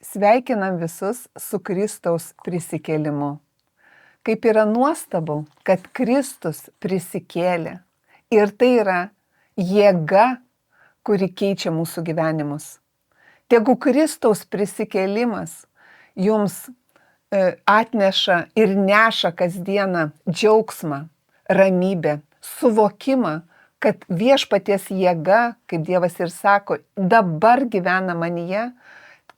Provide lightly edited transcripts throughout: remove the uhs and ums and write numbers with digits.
Sveikinam visus su Kristaus prisikėlimu. Kaip yra nuostabu, kad Kristus prisikėlė. Ir tai yra jėga, kuri keičia mūsų gyvenimus. Tegu Kristaus prisikėlimas jums atneša ir neša kasdieną džiaugsmą, ramybę, suvokimą, kad viešpaties jėga, kaip Dievas ir sako, dabar gyvena manyje,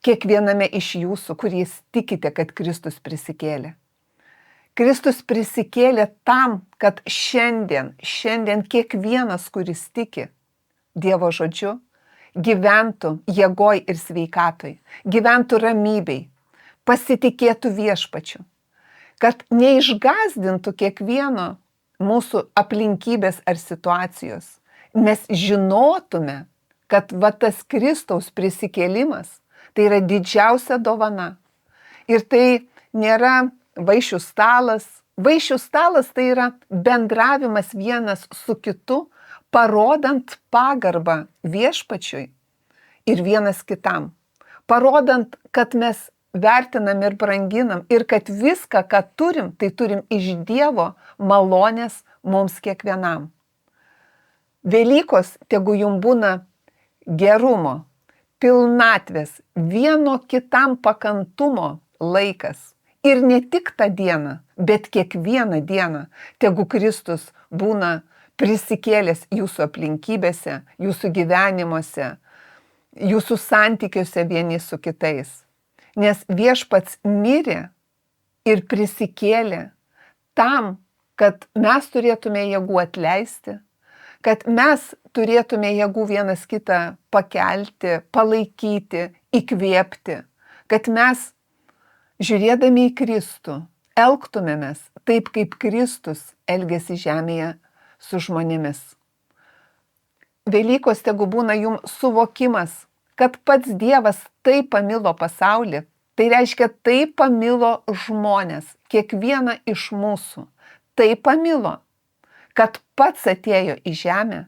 kiekviename iš jūsų, kuris tikite, kad Kristus prisikėlė. Kristus prisikėlė tam, kad šiandien kiekvienas, kuris tiki Dievo žodžiu, gyventų jėgoj ir sveikatoj, gyventų ramybėj, pasitikėtų viešpačiu, kad neišgąsdintų kiekvieno mūsų aplinkybės ar situacijos. Mes žinotume, kad tas Kristaus prisikėlimas tai yra didžiausia dovana. Ir tai nėra vaišių stalas. Vaišių stalas tai yra bendravimas vienas su kitu, parodant pagarbą viešpačiui ir vienas kitam. Parodant, kad mes vertinam ir branginam ir kad viską, ką turim, tai turim iš Dievo malonės mums kiekvienam. Velykos tegu jum būna gerumo, pilnatvės, vieno kitam pakantumo laikas. Ir ne tik tą dieną, bet kiekvieną dieną tegu Kristus būna prisikėlęs jūsų aplinkybėse, jūsų gyvenimuose, jūsų santykiuose vieni su kitais. Nes viešpats mirė ir prisikėlė tam, kad mes turėtume jėgų atleisti, kad mes turėtume jėgų vienas kitą pakelti, palaikyti, įkvėpti, kad mes, žiūrėdami į Kristų, elgtumėmės taip, kaip Kristus elgėsi žemėje su žmonėmis. Velykos tegu būna jums suvokimas, kad pats Dievas taip pamilo pasaulį, tai reiškia taip pamilo žmonės, kiekvieną iš mūsų, taip pamilo, kad pats atėjo į žemę,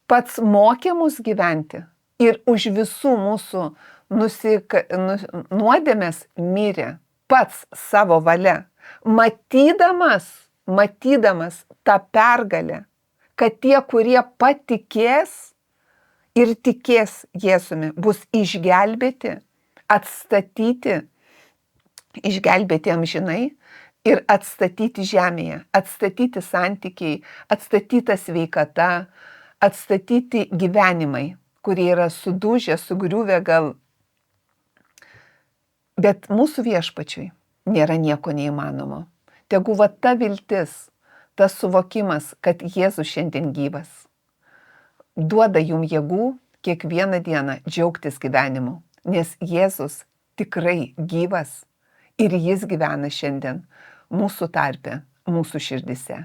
pats mokė mus gyventi ir už visų mūsų nuodėmes mirė pats savo valia, matydamas tą pergalę, kad tie, kurie patikės ir tikės Jėzumi, bus išgelbėti, išgelbėti amžinai ir atstatyti žemėje, atstatyti santykiai, atstatyta sveikata, atstatyti gyvenimai, kurie yra sudužę, sugriuvę gal. Bet mūsų viešpačiui nėra nieko neįmanomo. Tegu ta viltis, tas suvokimas, kad Jėzus šiandien gyvas, duoda jum jėgų kiekvieną dieną džiaugtis gyvenimu, nes Jėzus tikrai gyvas ir jis gyvena šiandien mūsų tarpe, mūsų širdise.